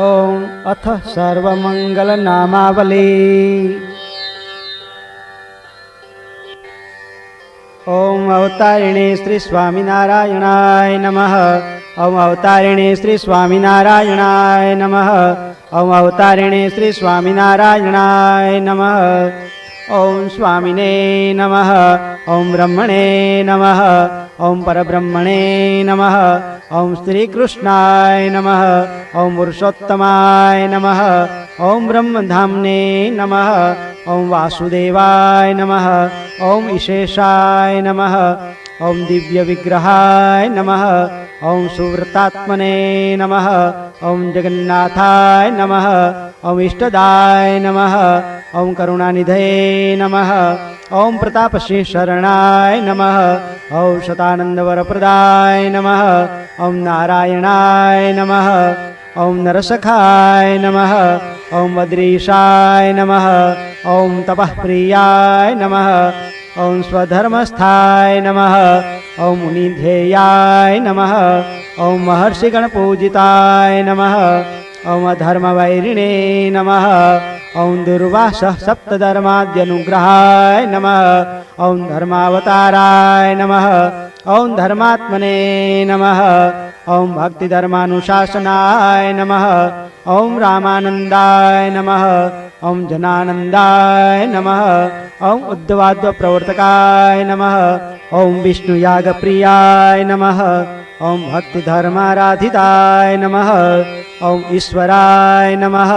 ओम अथ सर्वमंगल नामावली। ओम अवतारिणे श्री स्वामीनारायणाय नमः। ओम अवतारिणे श्री स्वामीनारायणाय नमः। ओम अवतारिणे श्री स्वामीनारायणाय नमः। ओम स्वामिने नमः। ओम ब्रह्मणे नमः। ओम परब्रह्मणे नमः। ओम श्री कृष्णाय नमः। ओम पुरुषोत्तमाय नमः। ओम ब्रह्मधाम्ने नमः। ओम वासुदेवाय नमः। ओम ईशेशाय नमः। ओम दिव्य विग्रहाय नमः। ओम सुव्रतात्मने नमः। ओम जगन्नाथाय नमः। ओम इष्टदाय नमः। ओम करुणानिधये नमः। ओम प्रतापसिंह शरणाय नमः। ओम शतानंदवरप्रदाय नमः। ओम नारायणाय नमः। ओम नरसखाय नमः। ओम बद्रीशाय नमः। ओम तपःप्रियाय नमः। ओम स्वधर्मस्थाय नमः। ओम मुनिध्येयाय नमः। ओम महर्षिगणपूजिताय नमः। ओम अधर्मवैरिणे नमः। ओम दुर्वासः सप्तधर्माद्यनुग्रहाय नमः। ओम धर्मावताराय नमः। ओम धर्मात्मने नमः। ओम भक्तिधर्मानुशासनाय नमः। ओम रामानंदाय नमः। ओम जनानंदाय नमः। ओम उद्धवाद्व प्रवर्तकाय नमः। ओम विष्णुयागप्रियाय नमः। ओम भक्तिधर्माराधिताय नमः। ओम ईश्वराय नमः।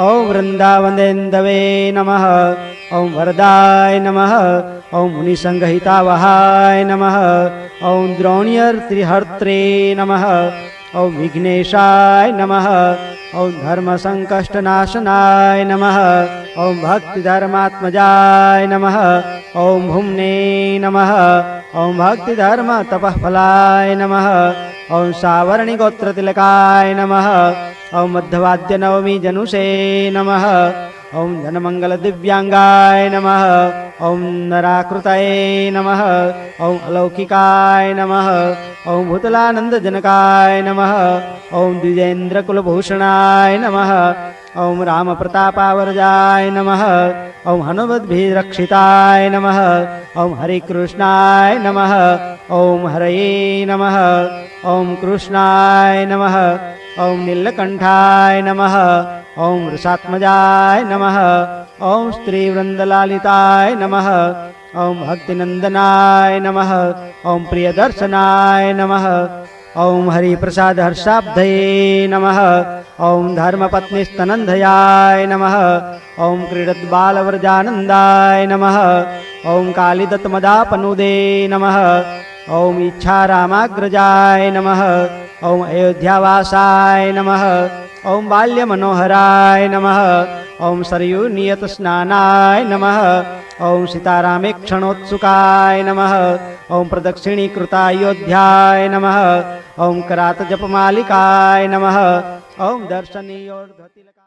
ओम वृंदावनेन्दवे नमः। ओम वरदाय नमः। ओम मुनिसंगहितावहाय नमः। ओम द्रोण्यर्त्रिहर्त्रे नमः। ओम विघ्नेशाय नमः। ओम धर्मसंकष्टनाशनाय नमः। ओम भक्तिधर्मात्मजाय नमः। ओम भुम्ने नमः। ओम भक्तिधर्मतपःफलाय नमः। ओम सावर्णिगोत्रतिलकाय नमः। ओम मध्यवाद्यनवमी जनुषे नमः। ओम धनमंगलदिव्यांगाय नमः। ओम नराकृतये नमः। ओम अलौकिकाय नमः। ओम भूतलानंदजनकाय नमः। ओम द्विजेन्द्रकुलभूषणाय नमः। ओम रामप्रतापावरजाय नमः। ओम हनुमद्भिरक्षिताय नमः। ओम हरिकृष्णाय नमः। ओम हरये नमः। ओम कृष्णाय नमः। ओम नीलकंठाय नमः। ओम वृषात्मजाय नमः। ओम स्त्रीवृंदलालिताय नमः। ओम भक्तिनंदनाय नमः। ओम प्रियदर्शनाय नमः। ओम हरिप्रसाद हर्षाब्धये नमः। ओम धर्मपत्नीस्तनंदयाय नमः। ओम क्रीडद्बालव्रजानन्दाय नमः। ओम कालिदत्तमदापनुदे नमः। ओम इच्छारामाग्रजाय नमः। ओम अयोध्यावासाय नमः। ओम बाल्यमनोहराय नमः। ओम सरयूनियतस्नानाय नमः। ओम सीतारामेक्षणोत्सुकाय नमः। ओम प्रदक्षिणीकृतायोध्याय नमः। ओम करातजपमालिकाय नमः। ओम दर्शनीयोर्ध्वतिलकाय